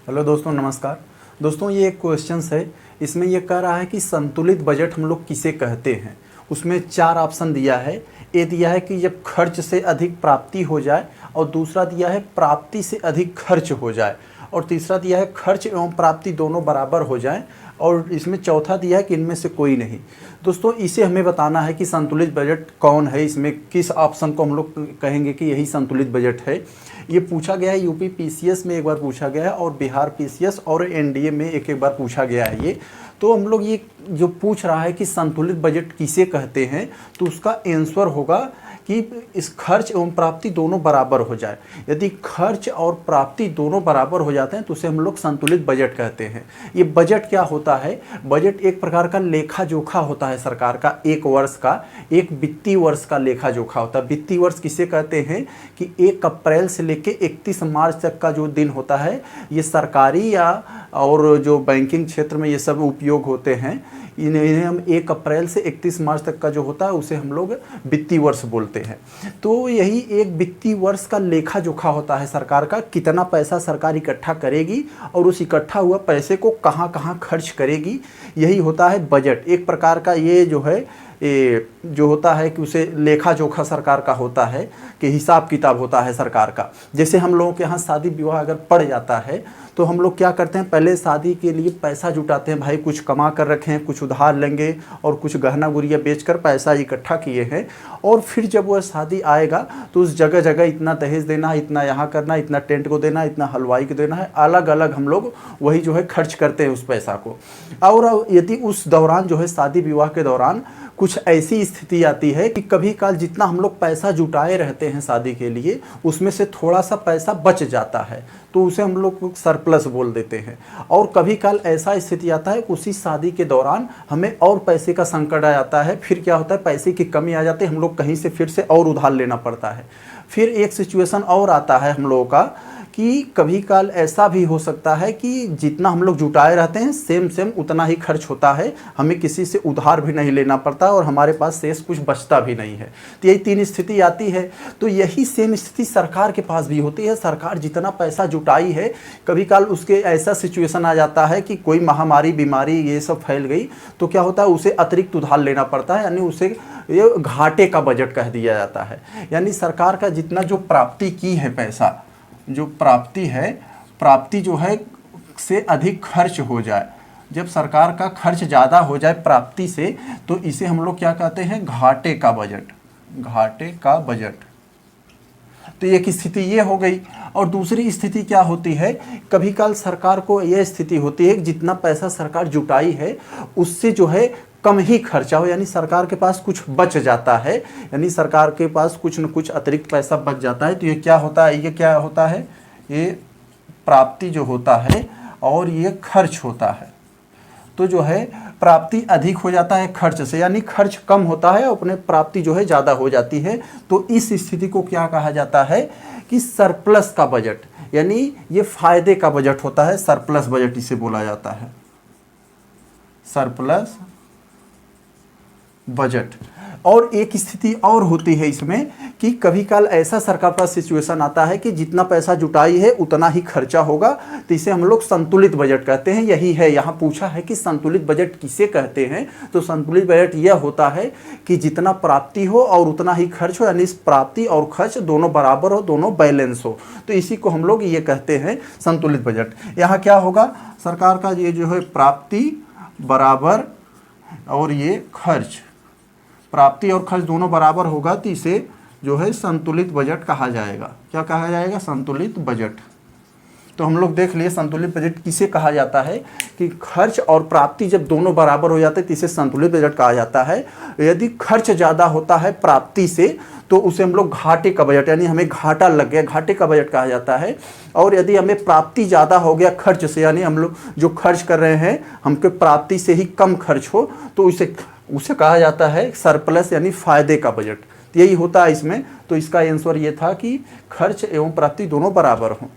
Hello दोस्तों, नमस्कार। दोस्तों, ये एक क्वेश्चन है। इसमें ये कह रहा है कि संतुलित बजट हम लोग किसे कहते हैं। उसमें 4 ऑप्शन दिया है। ये दिया है कि जब खर्च से अधिक प्राप्ति हो जाए, और दूसरा दिया है प्राप्ति से अधिक खर्च हो जाए, और तीसरा दिया है खर्च एवं प्राप्ति दोनों बराबर हो जाएं, और इसमें चौथा दिया है कि इनमें से कोई नहीं। दोस्तों, इसे हमें बताना है कि संतुलित बजट कौन है। इसमें किस ऑप्शन को हम लोग कहेंगे कि यही संतुलित बजट है। ये पूछा गया है, यूपी पीसीएस में एक बार पूछा गया है, और बिहार पीसीएस और एनडीए में एक बार पूछा गया है। ये तो हम लोग ये जो पूछ रहा है कि संतुलित बजट किसे कहते हैं, तो उसका आंसर होगा कि इस खर्च एवं प्राप्ति दोनों बराबर हो जाए। यदि खर्च और प्राप्ति दोनों बराबर हो जाते हैं तो उसे हम लोग संतुलित बजट कहते हैं। ये बजट क्या होता है? बजट एक प्रकार का लेखा जोखा होता है सरकार का, एक वर्ष का, एक वित्तीय वर्ष का लेखा जोखा होता है। वित्तीय वर्ष किसे कहते हैं कि 1 अप्रैल से लेकर 31 मार्च तक का जो दिन होता है, ये सरकारी या और जो बैंकिंग क्षेत्र में ये सब उपयोग होते हैं, इन्हें हम 1 अप्रैल से 31 मार्च तक का जो होता है उसे हम लोग वित्तीय वर्ष बोलते हैं। तो यही एक वित्तीय वर्ष का लेखा जोखा होता है सरकार का, कितना पैसा सरकार इकट्ठा करेगी और उस इकट्ठा हुआ पैसे को कहाँ कहाँ खर्च करेगी, यही होता है बजट। एक प्रकार का ये जो है जो होता है कि उसे लेखा जोखा सरकार का होता है, कि हिसाब किताब होता है सरकार का। जैसे हम लोगों के यहाँ शादी विवाह अगर पड़ जाता है तो हम लोग क्या करते हैं, पहले शादी के लिए पैसा जुटाते हैं। भाई कुछ कमा कर रखे हैं, कुछ उधार लेंगे और कुछ गहना गुड़िया बेचकर पैसा इकट्ठा किए हैं, और फिर जब वह शादी आएगा तो उस जगह जगह इतना दहेज देना है, इतना यहाँ करना, इतना टेंट को देना, इतना हलवाई को देना है, अलग अलग हम लोग वही जो है खर्च करते हैं उस पैसा को। और यदि उस दौरान जो है शादी विवाह के दौरान कुछ ऐसी स्थिति आती है कि कभी काल जितना हम लोग पैसा जुटाए रहते हैं शादी के लिए, उसमें से थोड़ा सा पैसा बच जाता है, तो उसे हम लोग सरप्लस बोल देते हैं। और कभी काल ऐसा स्थिति आता है कि उसी शादी के दौरान हमें और पैसे का संकट आ जाता है, फिर क्या होता है, पैसे की कमी आ जाती है, हम लोग कहीं से फिर से और उधार लेना पड़ता है। फिर एक सिचुएशन और आता है हम लोगों का कि कभी काल ऐसा भी हो सकता है कि जितना हम लोग जुटाए रहते हैं सेम उतना ही खर्च होता है, हमें किसी से उधार भी नहीं लेना पड़ता और हमारे पास शेष कुछ बचता भी नहीं है। तो यही 3 स्थिति आती है। तो यही सेम स्थिति सरकार के पास भी होती है। सरकार जितना पैसा जुटाई है, कभी काल उसके ऐसा सिचुएशन आ जाता है कि कोई महामारी बीमारी ये सब फैल गई, तो क्या होता है, उसे अतिरिक्त उधार लेना पड़ता है, यानी उसे ये घाटे का बजट कह दिया जाता है। यानी सरकार का जितना जो प्राप्ति की है, पैसा जो प्राप्ति है, प्राप्ति जो है से अधिक खर्च हो जाए, जब सरकार का खर्च ज़्यादा हो जाए प्राप्ति से, तो इसे हम लोग क्या कहते हैं, घाटे का बजट। घाटे का बजट। तो एक स्थिति ये हो गई। और दूसरी स्थिति क्या होती है, कभी काल सरकार को यह स्थिति होती है कि जितना पैसा सरकार जुटाई है उससे जो है कम ही खर्चा हो, यानी सरकार के पास कुछ बच जाता है, यानी सरकार के पास कुछ न कुछ अतिरिक्त पैसा बच जाता है। तो ये क्या होता है, ये क्या होता है, ये प्राप्ति जो होता है और ये खर्च होता है। तो जो है प्राप्ति अधिक हो जाता है खर्च से, यानी खर्च कम होता है, अपने प्राप्ति जो है ज़्यादा हो जाती है। तो इस स्थिति को क्या कहा जाता है कि सरप्लस का बजट, यानी ये फायदे का बजट होता है, सरप्लस बजट इसे बोला जाता है, सरप्लस बजट। और एक स्थिति और होती है इसमें कि कभी काल ऐसा सरकार का सिचुएशन आता है कि जितना पैसा जुटाई है उतना ही खर्चा होगा, तो इसे हम लोग संतुलित बजट कहते हैं। यही है, यहाँ पूछा है कि संतुलित बजट किसे कहते हैं, तो संतुलित बजट यह होता है कि जितना प्राप्ति हो और उतना ही खर्च हो, यानी इस प्राप्ति और खर्च दोनों बराबर हो, दोनों बैलेंस हो, तो इसी को हम लोग ये कहते हैं संतुलित बजट। यहाँ क्या होगा, सरकार का ये जो है प्राप्ति बराबर और ये खर्च, प्राप्ति और खर्च दोनों बराबर होगा, तो इसे जो है संतुलित बजट कहा जाएगा। क्या कहा जाएगा, संतुलित बजट। तो हम लोग देख लिए संतुलित बजट किसे कहा जाता है कि खर्च और प्राप्ति जब दोनों बराबर हो जाते हैं तो इसे संतुलित बजट कहा जाता है। यदि खर्च ज़्यादा होता है प्राप्ति से तो उसे हम लोग घाटे का बजट, यानी हमें घाटा लग गया, घाटे का बजट कहा जाता है। और यदि हमें प्राप्ति ज़्यादा हो गया खर्च से, यानी हम लोग जो खर्च कर रहे हैं हमके प्राप्ति से ही कम खर्च हो, तो उसे कहा जाता है सरप्लस, यानी फायदे का बजट। यही होता है इसमें। तो इसका आंसर ये था कि खर्च एवं प्राप्ति दोनों बराबर हों।